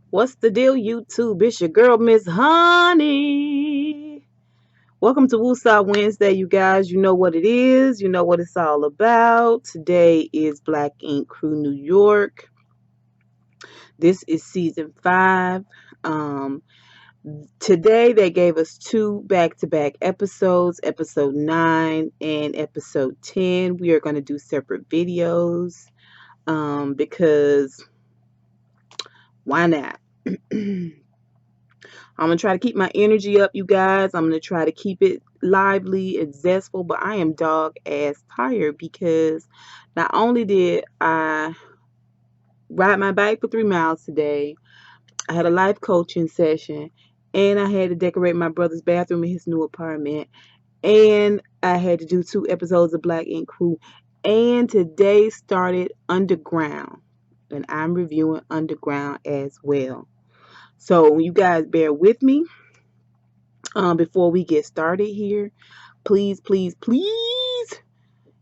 What's the deal, YouTube? It's your girl, Miss Honey. Welcome to Woosah Wednesday, you guys. You know what it is. You know what it's all about. Today is Black Ink Crew New York. This is season 5. Um, Today they gave us two back-to-back episodes, episode 9 and episode 10. We are going to do separate videos because why not? I'm going to try to keep my energy up, you guys. I'm going to try to keep it lively and zestful, but I am dog ass tired because not only did I ride my bike for 3 miles today, I had a life coaching session, and I had to decorate my brother's bathroom in his new apartment, and I had to do 2 episodes of Black Ink Crew, and today started Underground, and I'm reviewing Underground as well. So you guys bear with me. Before we get started here, please, please, please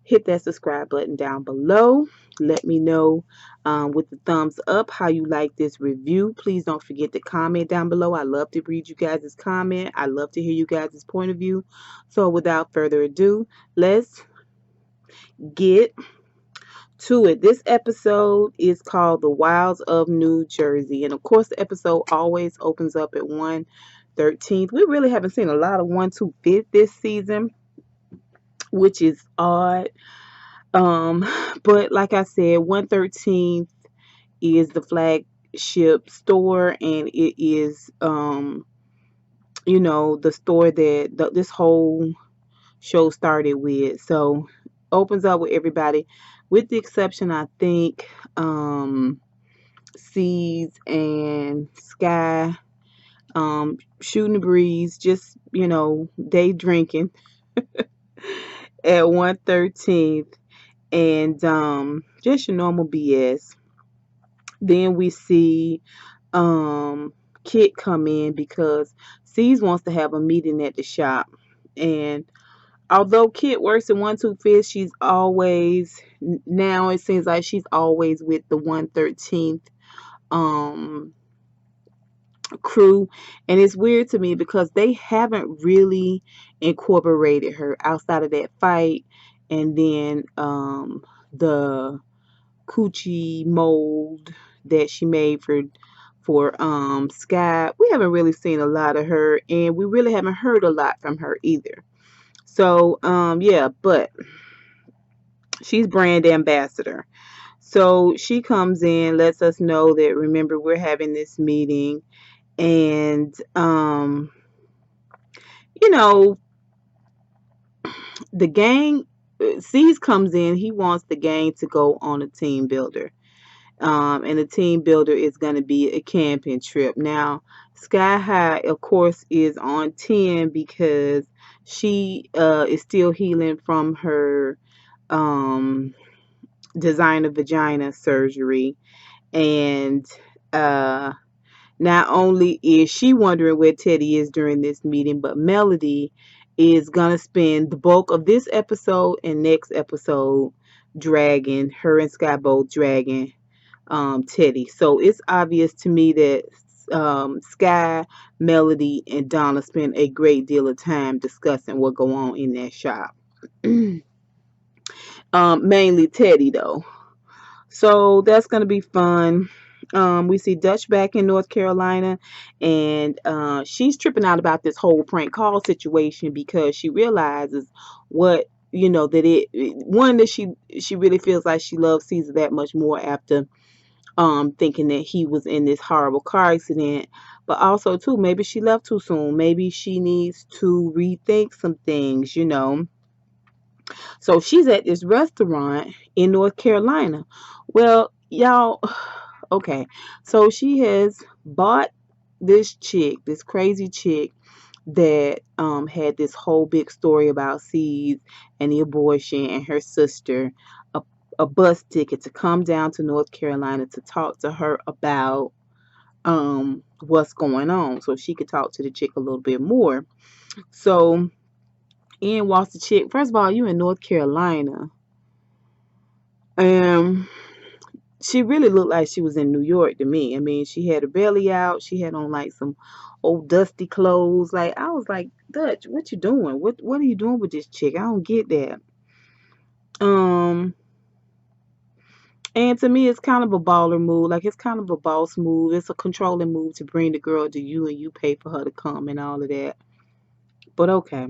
hit that subscribe button down below. Let me know with the thumbs up how you like this review. Please don't forget to comment down below. I love to read you guys' comment. I love to hear you guys' point of view. So without further ado, let's get to it. This episode is called The Wilds of New Jersey. And of course, the episode always opens up at 1/13. We really haven't seen a lot of 1/5 this season, which is odd. Um, but like I said, 1/13 is the flagship store, and it is the store that this whole show started with. So opens up with everybody, with the exception, I think, Seas and Sky, shooting the breeze, just day drinking at 1/13, and just your normal BS. Then we see Kit come in because Seas wants to have a meeting at the shop, and although Kit works in 125th, she's always, now it seems like she's always with the 113th um crew. And it's weird to me because they haven't really incorporated her outside of that fight, and then the coochie mold that she made for Sky. We haven't really seen a lot of her, and we really haven't heard a lot from her either. So yeah, but she's brand ambassador. So she comes in, lets us know that, remember, we're having this meeting, and you know the gang, C's comes in, he wants the gang to go on a team builder. And the team builder is going to be a camping trip. Now, Sky High, of course, is on 10 because she is still healing from her um, designer vagina surgery. And not only is she wondering where Teddy is during this meeting, but Melody is going to spend the bulk of this episode and next episode dragging her, and Sky both dragging Teddy. So it's obvious to me that Sky, Melody, and Donna spend a great deal of time discussing what go on in that shop. Mainly Teddy, though. So that's gonna be fun. We see Dutch back in North Carolina, and she's tripping out about this whole prank call situation because she realizes what that one, that she really feels like she loves Caesar that much more after thinking that he was in this horrible car accident. But also too, maybe she left too soon. Maybe she needs to rethink some things. So she's at this restaurant in North Carolina. Well, y'all, okay. So she has bought this chick, this crazy chick that had this whole big story about Seeds and the abortion, and her sister a, a bus ticket to come down to North Carolina to talk to her about what's going on, so she could talk to the chick a little bit more. So Ian walks the chick. First of all, you in North Carolina. Um she really looked like she was in New York to me. I mean, she had her belly out. She had on like some old dusty clothes. Like I was like, Dutch, what you doing? What are you doing with this chick? I don't get that. Um, and to me, it's kind of a baller move. Like it's kind of a boss move. It's a controlling move to bring the girl to you and you pay for her to come and all of that. But okay,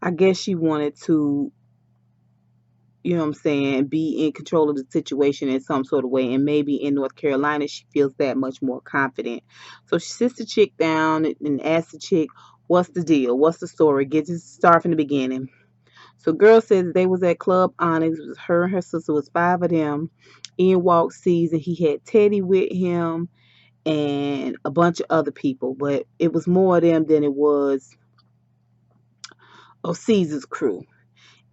I guess she wanted to, you know what I'm saying, be in control of the situation in some sort of way. And maybe in North Carolina, she feels that much more confident. So she sits the chick down and asks the chick, what's the deal? What's the story? Get to start from the beginning. So girl says they was at Club Onyx. It was her and her sister, was five of them. In walked C's and he had Teddy with him and a bunch of other people. But it was more of them than it was of C's crew.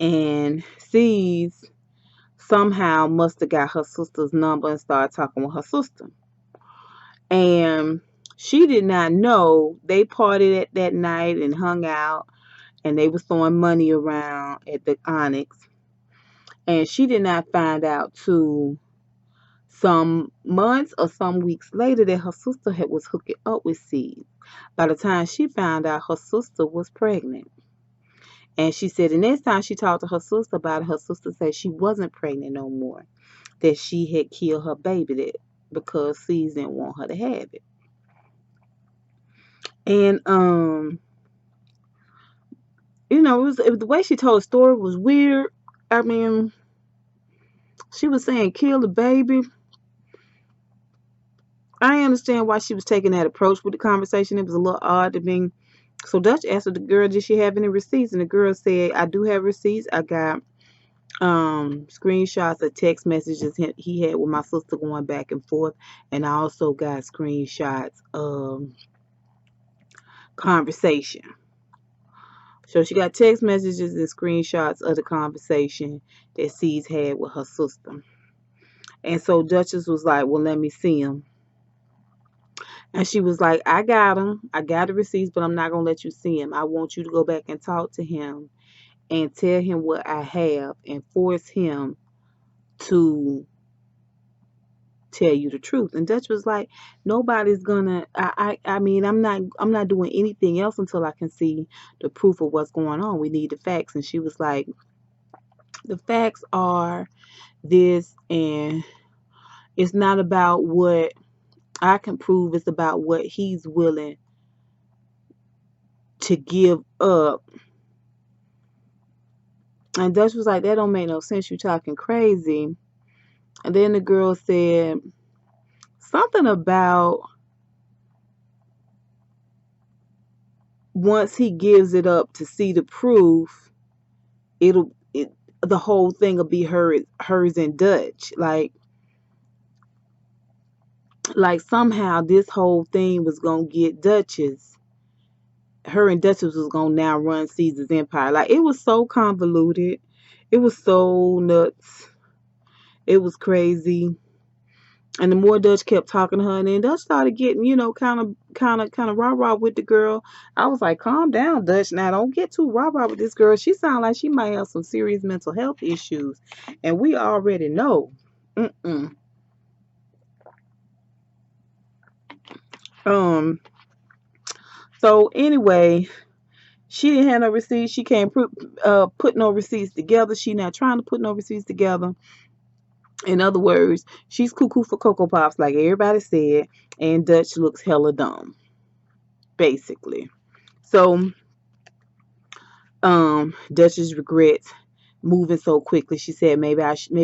And C's somehow must have got her sister's number and started talking with her sister. And she did not know they partied at that night and hung out and they was throwing money around at the Onyx. And she did not find out till some months or some weeks later that her sister was hooking up with Seed. By the time she found out, her sister was pregnant. And she said the next time she talked to her sister about it, her sister said she wasn't pregnant no more, that she had killed her baby that because C's didn't want her to have it. And the way she told the story was weird. I mean, she was saying kill the baby. I understand why she was taking that approach with the conversation. It was a little odd to me. So Dutch asked the girl, did she have any receipts? And the girl said, I do have receipts. I got screenshots of text messages he had with my sister going back and forth, and I also got screenshots of conversation. So she got text messages and screenshots of the conversation that C's had with her sister. And so Duchess was like, well, let me see them. And she was like, I got them. I got the receipts, but I'm not going to let you see him. I want you to go back and talk to him and tell him what I have and force him to tell you the truth. And Dutch was like, nobody's gonna I mean I'm not doing anything else until I can see the proof of what's going on. We need the facts. And she was like, the facts are this, and it's not about what I can prove, it's about what he's willing to give up. And Dutch was like, that don't make no sense, you talking crazy. And then the girl said something about once he gives it up to see the proof, the whole thing will be hers and Dutch. Like somehow this whole thing was gonna get Duchess. Her and Duchess was gonna now run Caesar's empire. Like it was so convoluted. It was so nuts. It was crazy. And the more Dutch kept talking to her, and then Dutch started getting, kind of rah-rah with the girl. I was like, calm down, Dutch. Now, don't get too rah-rah with this girl. She sounds like she might have some serious mental health issues. And we already know. Mm-mm. Um, so anyway, she didn't have no receipts. She can't put no receipts together. She not trying to put no receipts together. In other words, she's cuckoo for Cocoa Pops, like everybody said, and Dutch looks hella dumb, basically. So, Duchess regrets moving so quickly. She said, maybe I jumped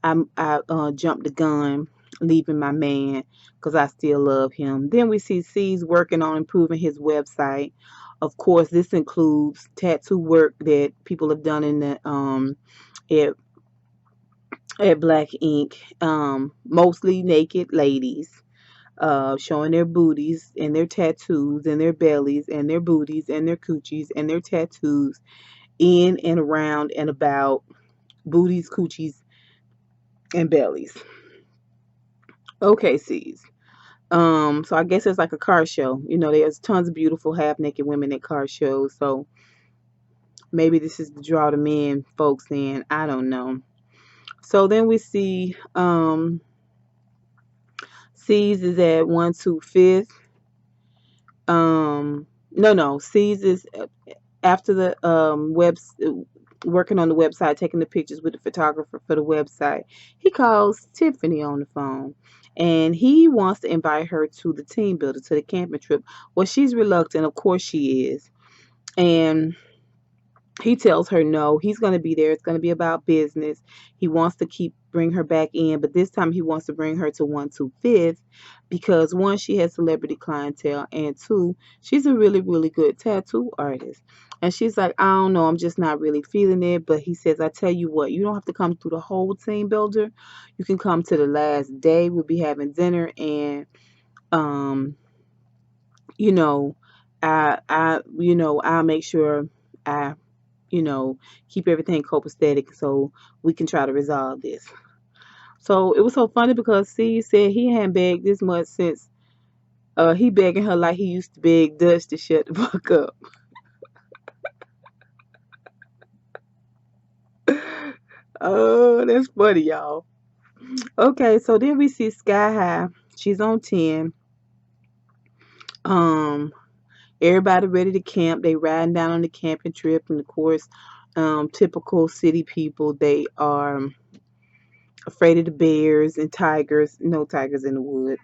the gun, leaving my man, because I still love him. Then we see C's working on improving his website. Of course, this includes tattoo work that people have done in the at Black Ink, mostly naked ladies, showing their booties and their tattoos and their bellies and their booties and their coochies and their tattoos in and around and about booties, coochies, and bellies. Okay, C's. So I guess it's like a car show. There's tons of beautiful half naked women at car shows. So maybe this is to draw the men folks in. I don't know. So then we see C's is at 125th. No, C's is after the working on the website, taking the pictures with the photographer for the website. He calls Tiffany on the phone, and he wants to invite her to the team builder, to the camping trip. Well, she's reluctant. Of course she is. And he tells her no, he's going to be there. It's going to be about business. He wants to bring her back in, but this time he wants to bring her to 125th because one, she has celebrity clientele, and two, she's a really, really good tattoo artist. And she's like, I don't know, I'm just not really feeling it. But he says, I tell you what, you don't have to come through the whole team builder. You can come to the last day. We'll be having dinner, and um, you know, I'll make sure I you know, keep everything copacetic so we can try to resolve this. So it was so funny because C said he hadn't begged this much since he begging her like he used to beg Dutch to shut the fuck up. Oh, that's funny, y'all. Okay, so then we see Sky High. She's on 10. Um, Everybody ready to camp. They riding down on the camping trip, and of course, typical city people. They are afraid of the bears and tigers. No tigers in the woods.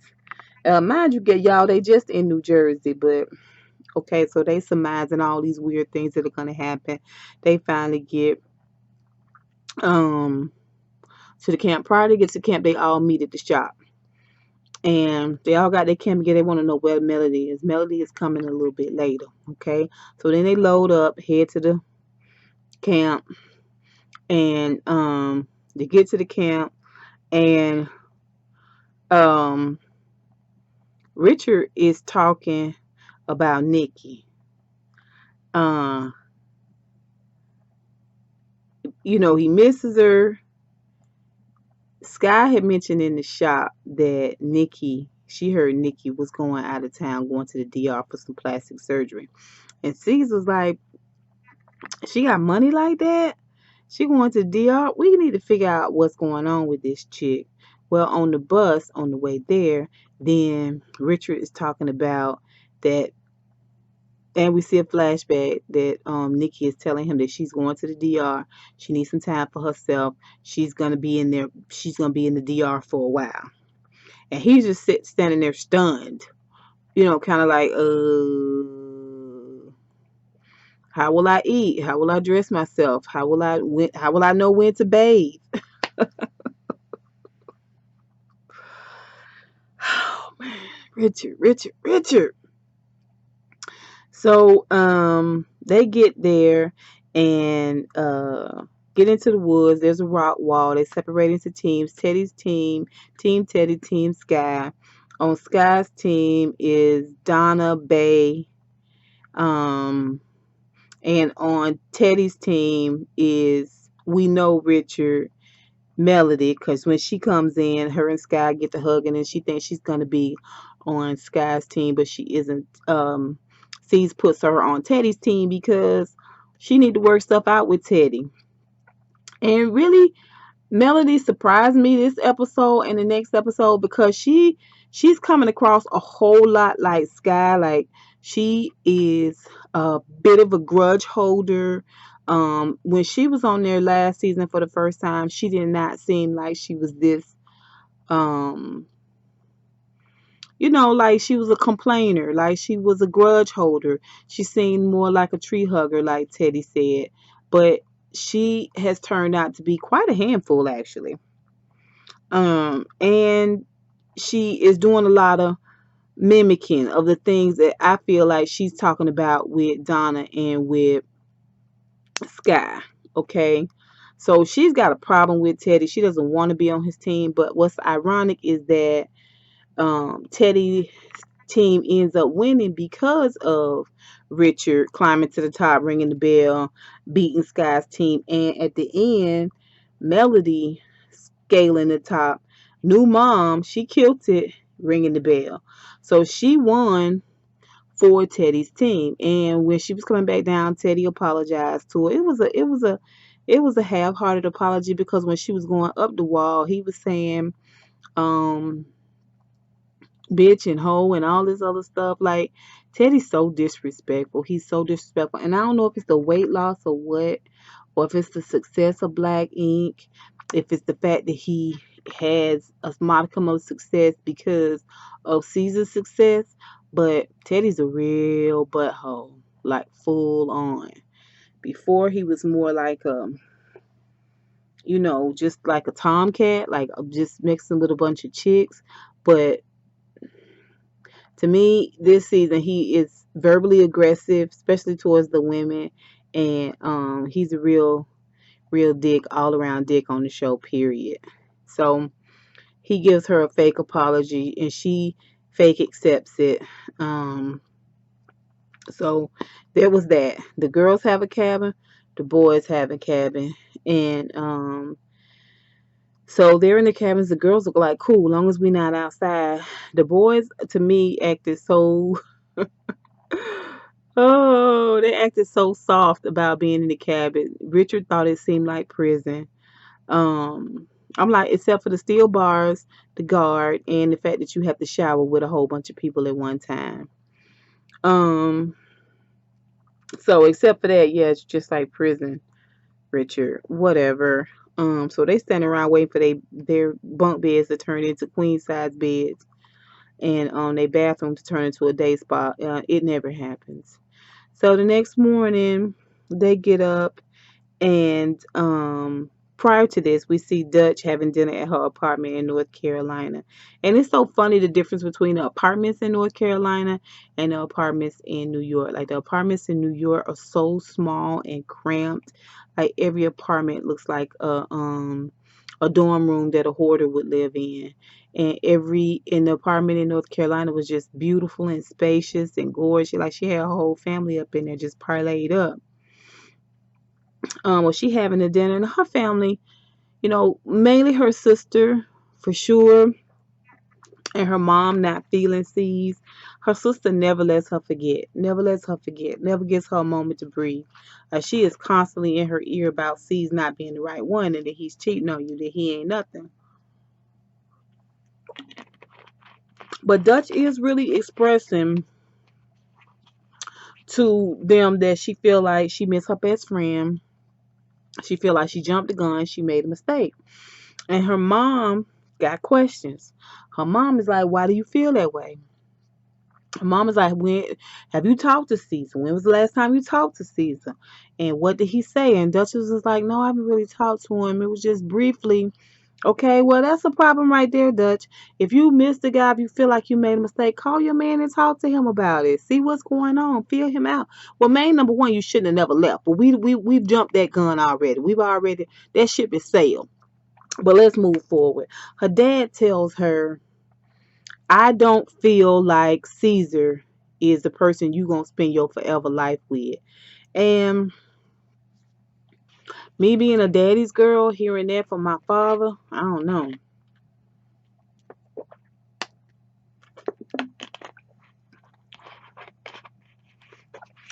Mind you, get y'all, they just in New Jersey, but okay, so they surmising all these weird things that are gonna happen. They finally get um to the camp. Prior to get to camp, they all meet at the shop. And they all got their camp gear. They want to know where Melody is. Melody is coming a little bit later. Okay. So then they load up, head to the camp, and they get to the camp, and um Richard is talking about Nikki. Uh, he misses her. Sky had mentioned in the shop that she heard Nikki was going out of town, going to the DR for some plastic surgery. And C's was like, she got money like that? She going to the DR? We need to figure out what's going on with this chick. Well, on the bus, on the way there, then Richard is talking about that, and we see a flashback that Nikki is telling him that she's going to the DR. She needs some time for herself. She's gonna be in there. She's gonna be in the DR for a while, and he's just standing there stunned. Kind of like, how will I eat? How will I dress myself? How will I know when to bathe? Oh man, Richard. So they get there and get into the woods. There's a rock wall. They separate into teams. Teddy's team, Team Teddy, Team Sky. On Sky's team is Donna Bay. Um and on Teddy's team is We Know Richard, Melody, because when she comes in, her and Sky get to hugging, and she thinks she's gonna be on Sky's team, but she isn't. C's puts her on Teddy's team because she need to work stuff out with Teddy. And really, Melody surprised me this episode and the next episode because she's coming across a whole lot like Sky. Like she is a bit of a grudge holder. When she was on there last season for the first time, she did not seem like she was this um like she was a complainer, like she was a grudge holder. She seemed more like a tree hugger, like Teddy said. But she has turned out to be quite a handful, actually. And she is doing a lot of mimicking of the things that I feel like she's talking about with Donna and with Sky. Okay. So she's got a problem with Teddy. She doesn't want to be on his team. But what's ironic is that Teddy's team ends up winning because of Richard climbing to the top, ringing the bell, beating Sky's team, and at the end, Melody scaling the top. New mom, she killed it, ringing the bell. So she won for Teddy's team. And when she was coming back down, Teddy apologized to her. It was a it was a half-hearted apology because when she was going up the wall, he was saying, um, bitch and hoe and all this other stuff. Like, Teddy's so disrespectful. He's so disrespectful. And I don't know if it's the weight loss or what, or if it's the success of Black Ink, if it's the fact that he has a modicum of success because of Caesar's success. But Teddy's a real butthole, like full on. Before he was more like just like a tomcat, like just mixing with a bunch of chicks. But to me, this season he is verbally aggressive, especially towards the women, and he's a real dick, all around dick on the show. Period. So he gives her a fake apology, and she fake accepts it. Um, so there was that. The girls have a cabin, the boys have a cabin, and so they're in the cabins. The girls look like cool, long as we not outside. The boys, to me, acted so. Oh, they acted so soft about being in the cabin. Richard thought it seemed like prison. Um, I'm like, except for the steel bars, the guard, and the fact that you have to shower with a whole bunch of people at one time. Um, so except for that, yeah, it's just like prison, Richard. Whatever. So they standing around waiting for their bunk beds to turn into queen size beds, and their bathroom to turn into a day spa. It never happens. So the next morning, they get up, and prior to this, we see Dutch having dinner at her apartment in North Carolina. And it's so funny the difference between the apartments in North Carolina and the apartments in New York. Like the apartments in New York are so small and cramped. Like every apartment looks like a dorm room that a hoarder would live in. And every in the apartment in North Carolina was just beautiful and spacious and gorgeous. Like she had her whole family up in there just parlayed up. Was she having a dinner? And her family, mainly her sister for sure, and her mom not feeling sees. Her sister never lets her forget, never lets her forget, never gives her a moment to breathe. She is constantly in her ear about C's not being the right one and that he's cheating on you, that he ain't nothing. But Dutch is really expressing to them that she feel like she missed her best friend. She feel like she jumped the gun. She made a mistake. And her mom got questions. Her mom is like, why do you feel that way? Her mom is like, when have you talked to Caesar? When was the last time you talked to Caesar? And what did he say? And Duchess was like, no, I haven't really talked to him. It was just briefly. Okay, well, that's a problem right there, Dutch. If you miss the guy, if you feel like you made a mistake, call your man and talk to him about it. See what's going on. Feel him out. Well, main number one, you shouldn't have never left. But we've jumped that gun already. We've already that ship is sailed. But let's move forward. Her dad tells her, I don't feel like Caesar is the person you gonna spend your forever life with. And me being a daddy's girl, hearing that from my father, I don't know.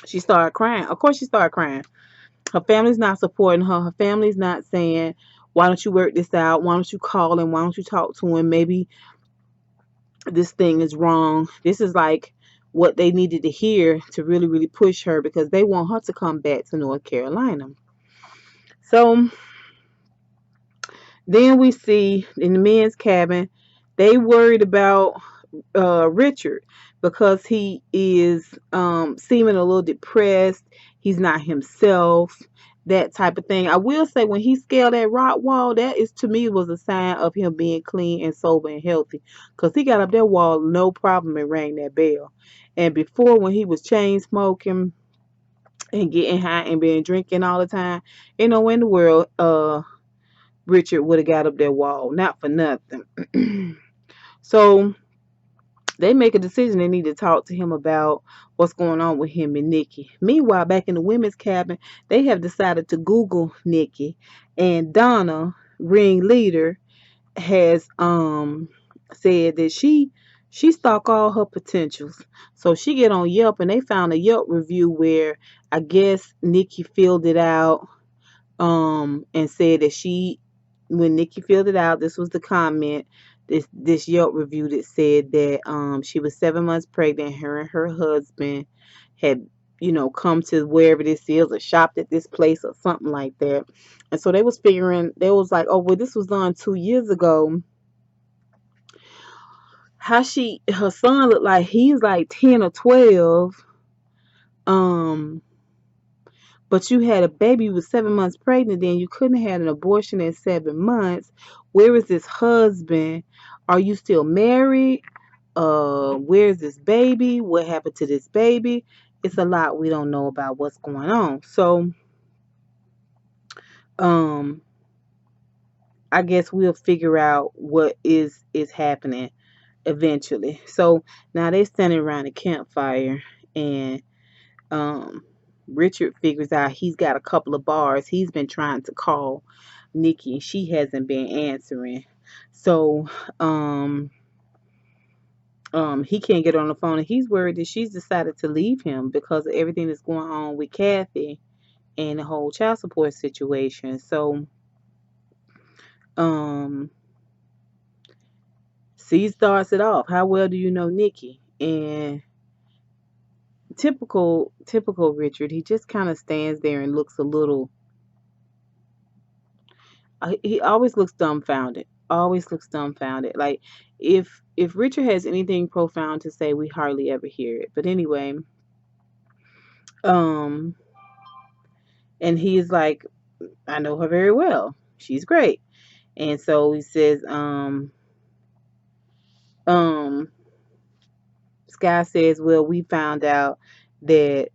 She started crying. Of course she started crying. Her family's not supporting her. Her family's not saying, why don't you work this out? Why don't you call him? Why don't you talk to him? Maybe this thing is wrong. This is like what they needed to hear to really, really push her because they want her to come back to North Carolina. So then we see in the men's cabin, they worried about Richard because he is seeming a little depressed. He's not himself, that type of thing. I will say when he scaled that rock wall, that is to me was a sign of him being clean and sober and healthy because he got up that wall no problem and rang that bell. And before when he was chain smoking and getting high and being drinking all the time, in the world, Richard would have got up that wall, not for nothing. So they make a decision they need to talk to him about what's going on with him and Nikki. Meanwhile, back in the women's cabin, they have decided to Google Nikki, and Donna, ring leader, has said that she stalk all her potentials. So she get on Yelp and they found a Yelp review where I guess Nikki filled it out and said that when Nikki filled it out, this was the comment, this Yelp review that said that she was 7 months pregnant. Her and her husband had, come to wherever this is or shopped at this place or something like that. And so they was like, oh well, this was done 2 years ago. Her son looked like he's like 10 or 12. Um but you had a baby, you was 7 months pregnant, then you couldn't have had an abortion at 7 months. Where is this husband? Are you still married? Where's this baby? What happened to this baby? It's a lot we don't know about what's going on. So, um, I guess we'll figure out what is happening eventually. So now they're standing around a campfire, and um Richard figures out he's got a couple of bars. He's been trying to call Nikki and she hasn't been answering. So um he can't get on the phone, and he's worried that she's decided to leave him because of everything that's going on with Kathy and the whole child support situation. So um C starts it off. How well do you know Nikki? And typical Richard, he just kind of stands there and looks a little. He always looks dumbfounded. Always looks dumbfounded. Like if Richard has anything profound to say, we hardly ever hear it. But anyway, um, and he's like, I know her very well. She's great. And so he says, um, Sky says, well, we found out that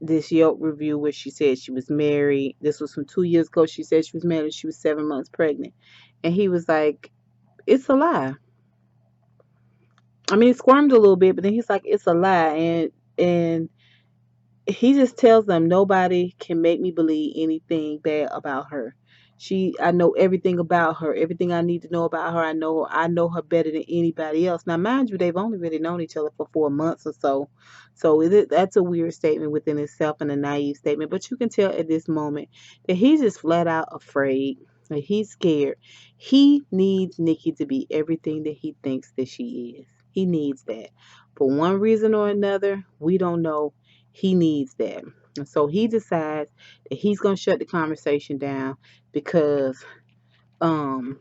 this Yelp review where she said she was married. This was from 2 years ago. She said she was married. She was 7 months pregnant, and he was like, "It's a lie." I mean, he squirmed a little bit, but then he's like, "It's a lie," and he just tells them nobody can make me believe anything bad about her. I know everything about her, everything I need to know about her. I know her better than anybody else. Now, mind you, they've only really known each other for 4 months or so, so that's a weird statement within itself and a naive statement. But you can tell at this moment that he's just flat out afraid. Like he's scared. He needs Nikki to be everything that he thinks that she is. He needs that. For one reason or another, we don't know, he needs that. And so he decides that he's going to shut the conversation down because um,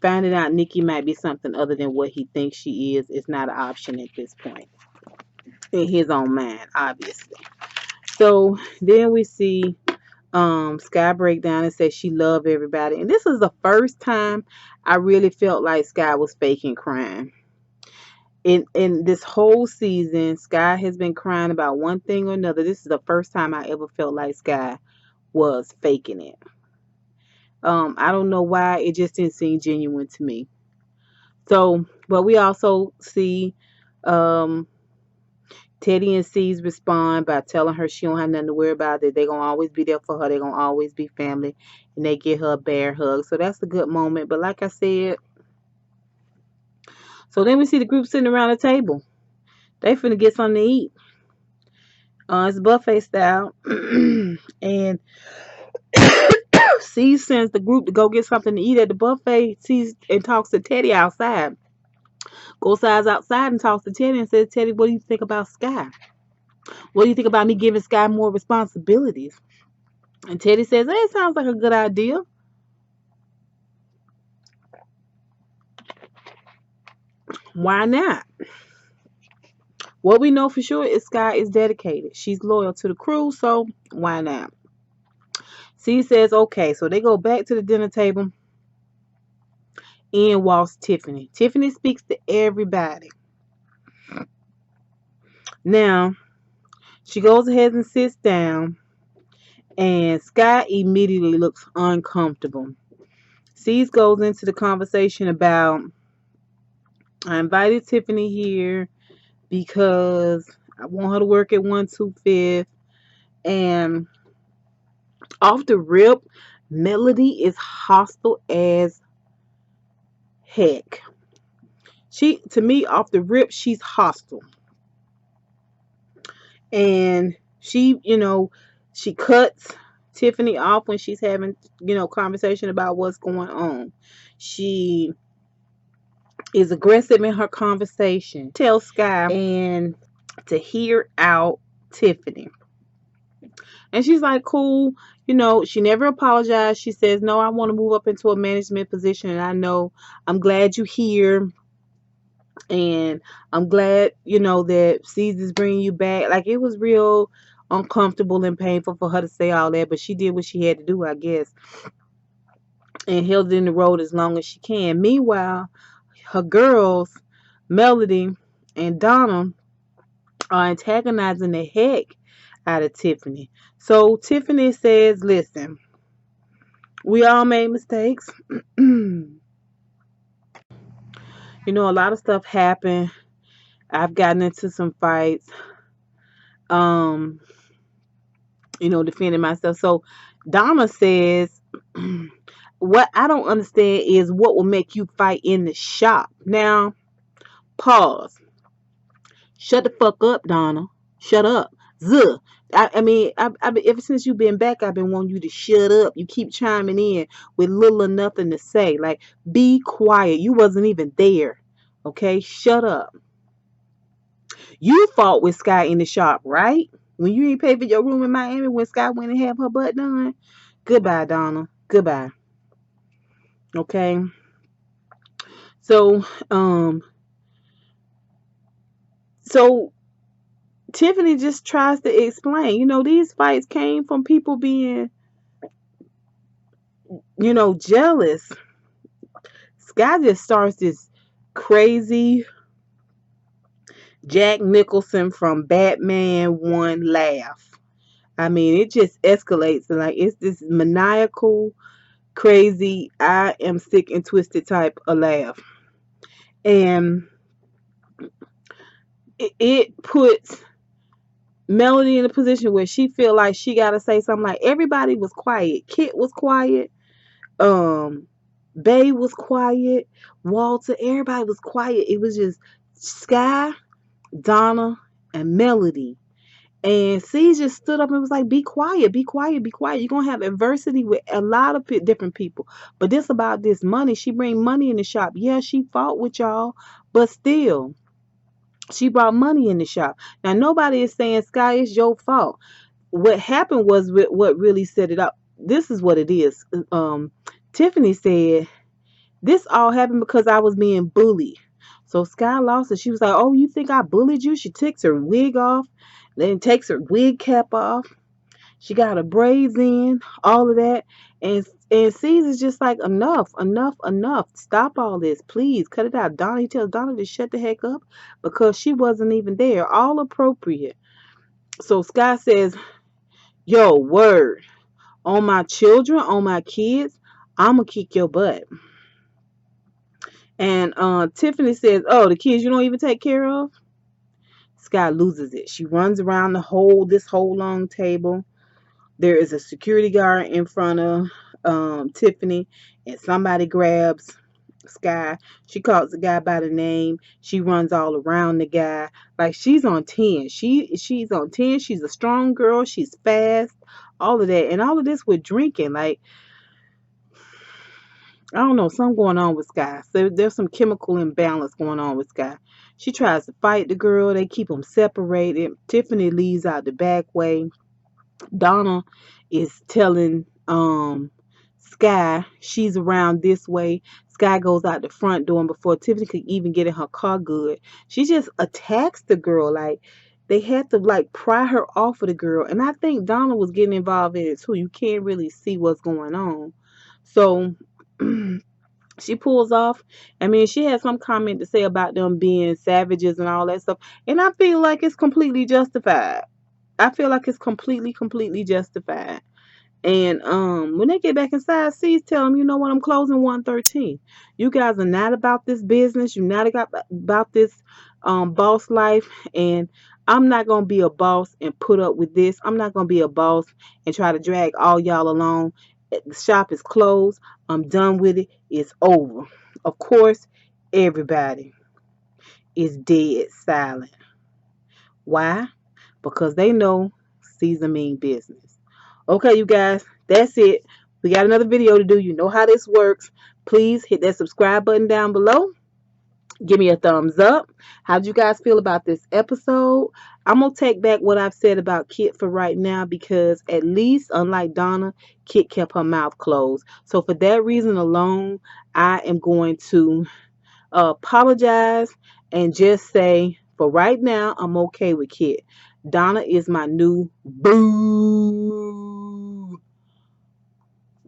finding out Nikki might be something other than what he thinks she is not an option at this point in his own mind, obviously. So then we see Sky break down and say she loved everybody. And this is the first time I really felt like Sky was faking crying. In this whole season, Sky has been crying about one thing or another. This is the first time I ever felt like Sky was faking it. I don't know why, it just didn't seem genuine to me. So, but we also see um, Teddy and C's respond by telling her she don't have nothing to worry about, that they're gonna always be there for her, they're gonna always be family, and they give her a bear hug. So that's a good moment. But like I said, so then we see the group sitting around the table. They finna get something to eat. It's buffet style. And C sends the group to go get something to eat at the buffet. Sees and talks to Teddy outside. Goes outside and talks to Teddy and says, Teddy, what do you think about Sky? What do you think about me giving Sky more responsibilities? And Teddy says, hey, it sounds like a good idea. Why not? What we know for sure is Sky is dedicated. She's loyal to the crew, so why not? C says, okay. So they go back to the dinner table. In walks Tiffany. Tiffany speaks to everybody. Now, she goes ahead and sits down, and Sky immediately looks uncomfortable. Cease goes into the conversation about, I invited Tiffany here because I want her to work at 125th. And off the rip, Melody is hostile as heck. To me, off the rip, she's hostile. And she cuts Tiffany off when she's having, conversation about what's going on. She is aggressive in her conversation. Tell Sky and to hear out Tiffany. And she's like, cool. She never apologized. She says, no, I want to move up into a management position. And I know I'm glad you're here. And I'm glad, that Caesar's bringing you back. Like, it was real uncomfortable and painful for her to say all that. But she did what she had to do, I guess. And held it in the road as long as she can. Meanwhile, her girls, Melody and Donna, are antagonizing the heck out of Tiffany. So Tiffany says, listen, we all made mistakes. A lot of stuff happened. I've gotten into some fights, um, defending myself. So Donna says, what I don't understand is what will make you fight in the shop. Now, pause. Shut the fuck up, Donna. Shut up. Zuh. I mean, ever since you've been back, I've been wanting you to shut up. You keep chiming in with little or nothing to say. Like, be quiet. You wasn't even there. Okay? Shut up. You fought with Sky in the shop, right? When you ain't paid for your room in Miami when Sky went and had her butt done. Goodbye, Donna. Goodbye. Okay? So, so Tiffany just tries to explain, these fights came from people being, jealous. Sky just starts this crazy Jack Nicholson from Batman 1 laugh. I mean, it just escalates. Like, it's this maniacal, crazy, I am sick and twisted type of laugh. And it puts Melody in a position where she feel like she got to say something. Like, everybody was quiet. Kit was quiet. Um, Bay was quiet. Walter, everybody was quiet. It was just Sky, Donna, and Melody. And C just stood up and was like, be quiet, be quiet, be quiet. You're going to have adversity with a lot of different people. But this about this money. She bring money in the shop. Yeah, she fought with y'all, but still, she brought money in the shop. Now, nobody is saying, Sky, it's your fault. What happened was what really set it up. This is what it is. Tiffany said, this all happened because I was being bullied. So Sky lost it. She was like, oh, you think I bullied you? She takes her wig off, then takes her wig cap off. She got her braids in, all of that. And Caesar's just like, enough, enough, enough. Stop all this. Please cut it out. Donna, he tells Donna to shut the heck up because she wasn't even there. All appropriate. So Sky says, yo, word. On my children, on my kids, I'ma kick your butt. And Tiffany says, oh, the kids you don't even take care of? Sky loses it. She runs around this whole long table. There is a security guard in front of Tiffany, and somebody grabs Sky. She calls the guy by the name. She runs all around the guy. Like, she's on 10. She's on 10. She's a strong girl. She's fast. All of that. And all of this with drinking. Like, I don't know, something going on with Sky. So there's some chemical imbalance going on with Sky. She tries to fight the girl. They keep them separated. Tiffany leaves out the back way. Donna is telling Sky she's around this way. Sky goes out the front door, and before Tiffany could even get in her car good, she just attacks the girl. Like, they had to like pry her off of the girl. And I think Donna was getting involved in it too. You can't really see what's going on. So she pulls off. I mean, she had some comment to say about them being savages and all that stuff. And I feel like it's completely justified. I feel like it's completely justified. And when they get back inside, C's tell them, you know what, I'm closing 113. You guys are not about this business. You're not about this boss life. And I'm not gonna be a boss and put up with this. I'm not gonna be a boss and try to drag all y'all along. The shop is closed. I'm done with it. It's over. Of course, everybody is dead silent. Why? Because they know Caesar mean business. Okay, you guys, that's it. We got another video to do. You know how this works. Please hit that subscribe button down below. Give me a thumbs up. How'd you guys feel about this episode? I'm going to take back what I've said about Kit for right now because at least, unlike Donna, Kit kept her mouth closed. So for that reason alone, I am going to apologize and just say for right now, I'm okay with Kit. Donna is my new boo.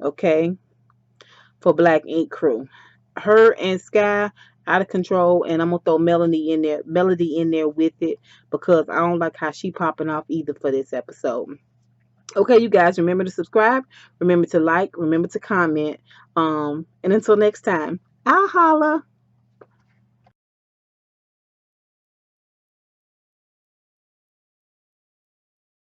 Okay, for Black Ink Crew. Her and Sky out of control, and I'm gonna throw Melody in there with it because I don't like how she popping off either for this episode. Okay, you guys, remember to subscribe, remember to like, remember to comment. And until next time, I'll holla.